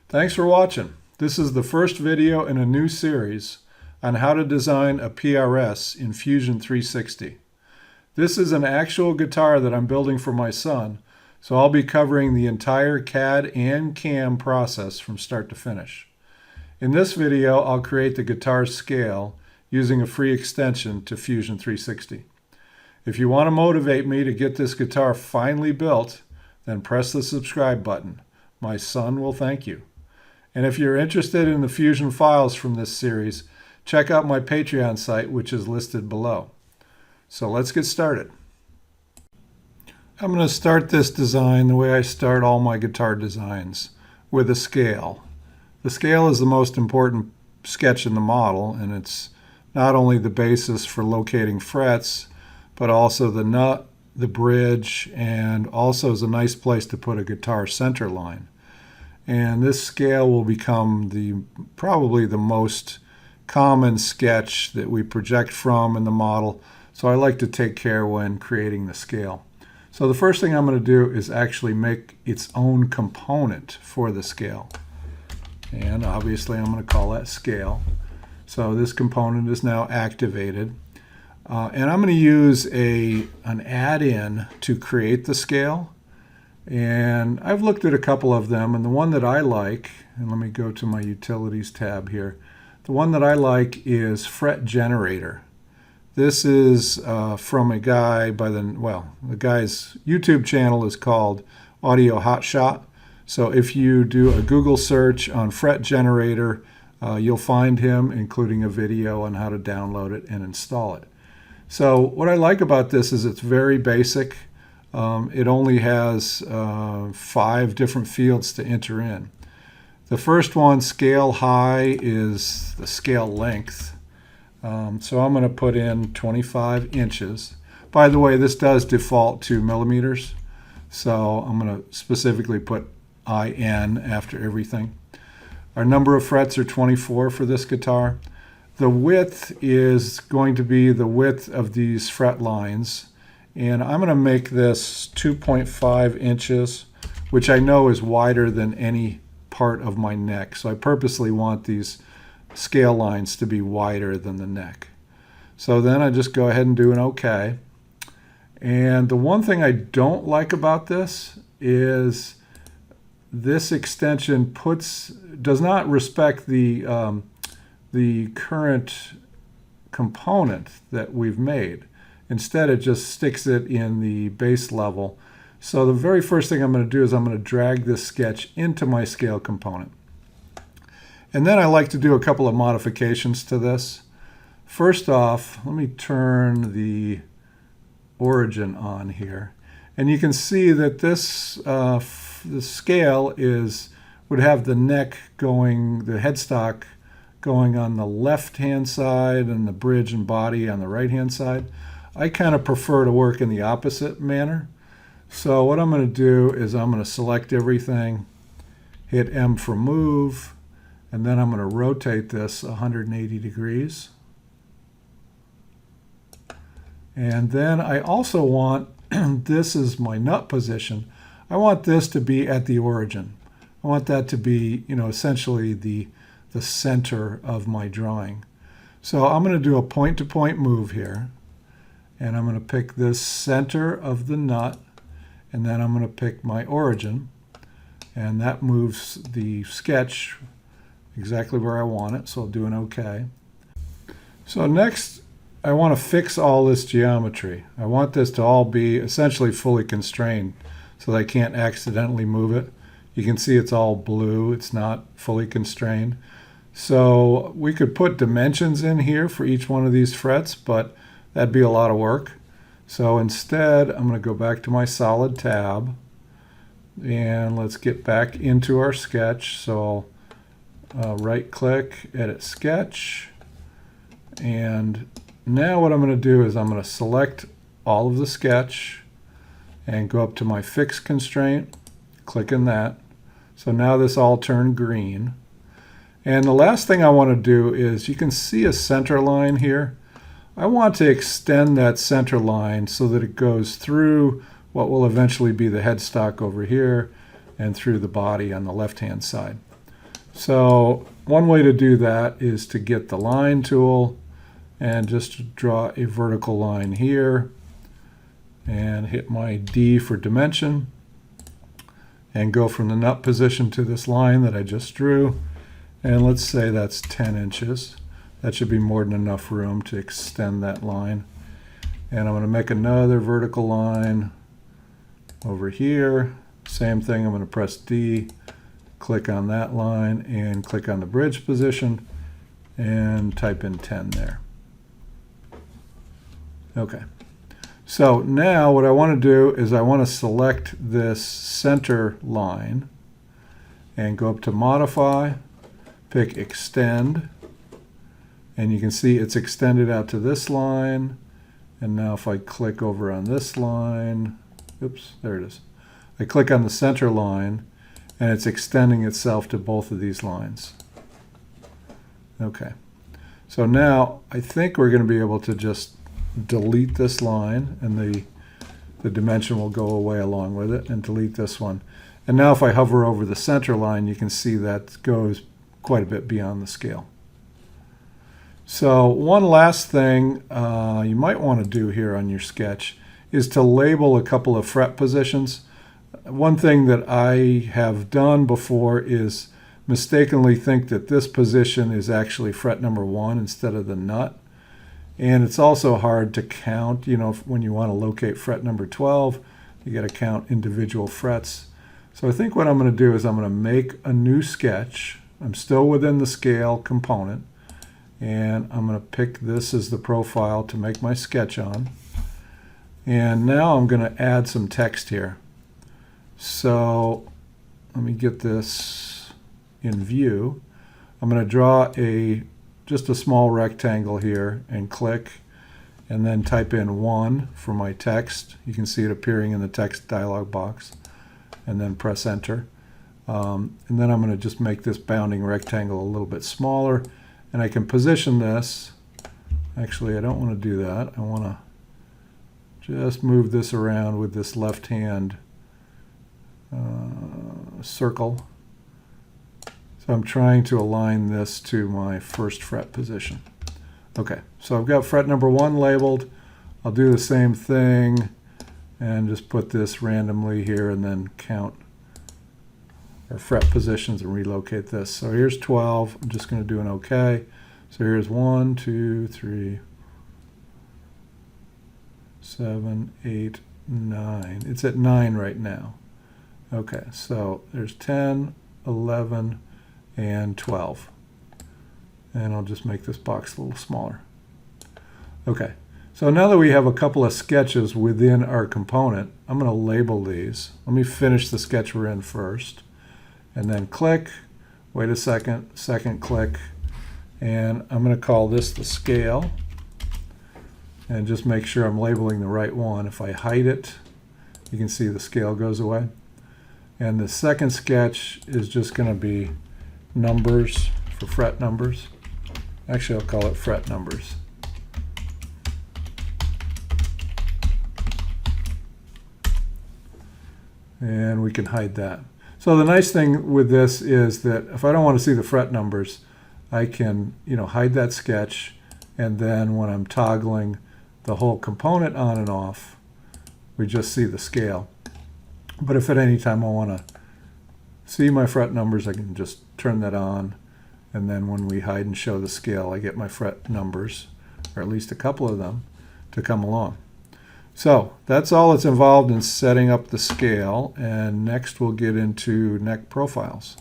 Thanks for watching. This is the first video in a new series on how to design a PRS in Fusion 360. This is an actual guitar that I'm building for my son, so I'll be covering the entire CAD and CAM process from start to finish. In this video, I'll create the guitar scale using a free extension to Fusion 360. If you want to motivate me to get this guitar finally built, then press the subscribe button. My son will thank you. And if you're interested in the Fusion files from this series, check out my Patreon site, which is listed below. So let's get started. I'm going to start this design the way I start all my guitar designs, with a scale. The scale is the most important sketch in the model, and it's not only the basis for locating frets, but also the nut, the bridge, and also is a nice place to put a guitar center line. And this scale will become probably the most common sketch that we project from in the model. So I like to take care when creating the scale. So the first thing I'm going to do is actually make its own component for the scale. And obviously I'm going to call that scale. So this component is now activated. And I'm going to use an add-in to create the scale. And I've looked at a couple of them, and the one that I like, and let me go to my Utilities tab here, the one that I like is Fret Generator. This is from a guy the guy's YouTube channel is called Audio Hotshot. So if you do a Google search on Fret Generator, you'll find him, including a video on how to download it and install it. So what I like about this is it's very basic. It only has 5 different fields to enter in. The first one, scale high, is the scale length. So I'm going to put in 25 inches. By the way, this does default to millimeters. So I'm going to specifically put IN after everything. Our number of frets are 24 for this guitar. The width is going to be the width of these fret lines. And I'm going to make this 2.5 inches, which I know is wider than any part of my neck. So I purposely want these scale lines to be wider than the neck. So then I just go ahead and do an OK. And the one thing I don't like about this is this extension does not respect the current component that we've made. Instead, it just sticks it in the base level. So the very first thing I'm going to do is I'm going to drag this sketch into my scale component. And then I like to do a couple of modifications to this. First off, let me turn the origin on here. And you can see that this the scale would have the neck going, the headstock going on the left-hand side and the bridge and body on the right-hand side. I kind of prefer to work in the opposite manner. So what I'm going to do is I'm going to select everything, hit M for move, and then I'm going to rotate this 180 degrees. And then I also want, this is my nut position, I want this to be at the origin. I want that to be, essentially the center of my drawing. So I'm going to do a point-to-point move here. And I'm going to pick this center of the nut, and then I'm going to pick my origin, and that moves the sketch exactly where I want it, so I'll do an OK. So next, I want to fix all this geometry. I want this to all be essentially fully constrained so that I can't accidentally move it. You can see it's all blue. It's not fully constrained. So we could put dimensions in here for each one of these frets, but that'd be a lot of work. So instead, I'm going to go back to my solid tab, and let's get back into our sketch. So I'll right-click, edit sketch, and now what I'm going to do is I'm going to select all of the sketch and go up to my fix constraint, click in that. So now this all turned green. And the last thing I want to do is, you can see a center line here. I want to extend that center line so that it goes through what will eventually be the headstock over here and through the body on the left-hand side. So one way to do that is to get the line tool and just draw a vertical line here and hit my D for dimension and go from the nut position to this line that I just drew. And let's say that's 10 inches. That should be more than enough room to extend that line. And I'm going to make another vertical line over here. Same thing, I'm going to press D, click on that line, and click on the bridge position, and type in 10 there. Okay. So now what I want to do is I want to select this center line and go up to Modify, pick Extend, and you can see it's extended out to this line. And now if I click over on this line, oops, there it is. I click on the center line and it's extending itself to both of these lines. Okay, so now I think we're going to be able to just delete this line and the dimension will go away along with it, and delete this one. And now if I hover over the center line, you can see that goes quite a bit beyond the scale. So one last thing you might want to do here on your sketch is to label a couple of fret positions. One thing that I have done before is mistakenly think that this position is actually fret number 1 instead of the nut. And it's also hard to count, you know, when you want to locate fret number 12, you got to count individual frets. So I think what I'm going to do is I'm going to make a new sketch. I'm still within the scale component. And I'm going to pick this as the profile to make my sketch on. And now I'm going to add some text here. So let me get this in view. I'm going to draw just a small rectangle here and click, and then type in 1 for my text. You can see it appearing in the text dialog box, and then press enter. And then I'm going to just make this bounding rectangle a little bit smaller. And I can position this. Actually, I don't want to do that. I want to just move this around with this left hand circle. So I'm trying to align this to my first fret position. Okay, so I've got fret number 1 labeled. I'll do the same thing and just put this randomly here and then count our fret positions and relocate this. So here's 12. I'm just going to do an OK. So here's 1, 2, 3, 7, 8, 9. It's at 9 right now. Okay, so there's 10, 11, and 12. And I'll just make this box a little smaller. Okay, so now that we have a couple of sketches within our component, I'm going to label these. Let me finish the sketch we're in first. And then click, wait a second, second click, and I'm going to call this the scale. And just make sure I'm labeling the right one. If I hide it, you can see the scale goes away. And the second sketch is just going to be numbers for fret numbers. Actually, I'll call it fret numbers. And we can hide that. So the nice thing with this is that if I don't want to see the fret numbers, I can, hide that sketch, and then when I'm toggling the whole component on and off, we just see the scale. But if at any time I want to see my fret numbers, I can just turn that on, and then when we hide and show the scale, I get my fret numbers, or at least a couple of them, to come along. So that's all that's involved in setting up the scale, and next we'll get into neck profiles.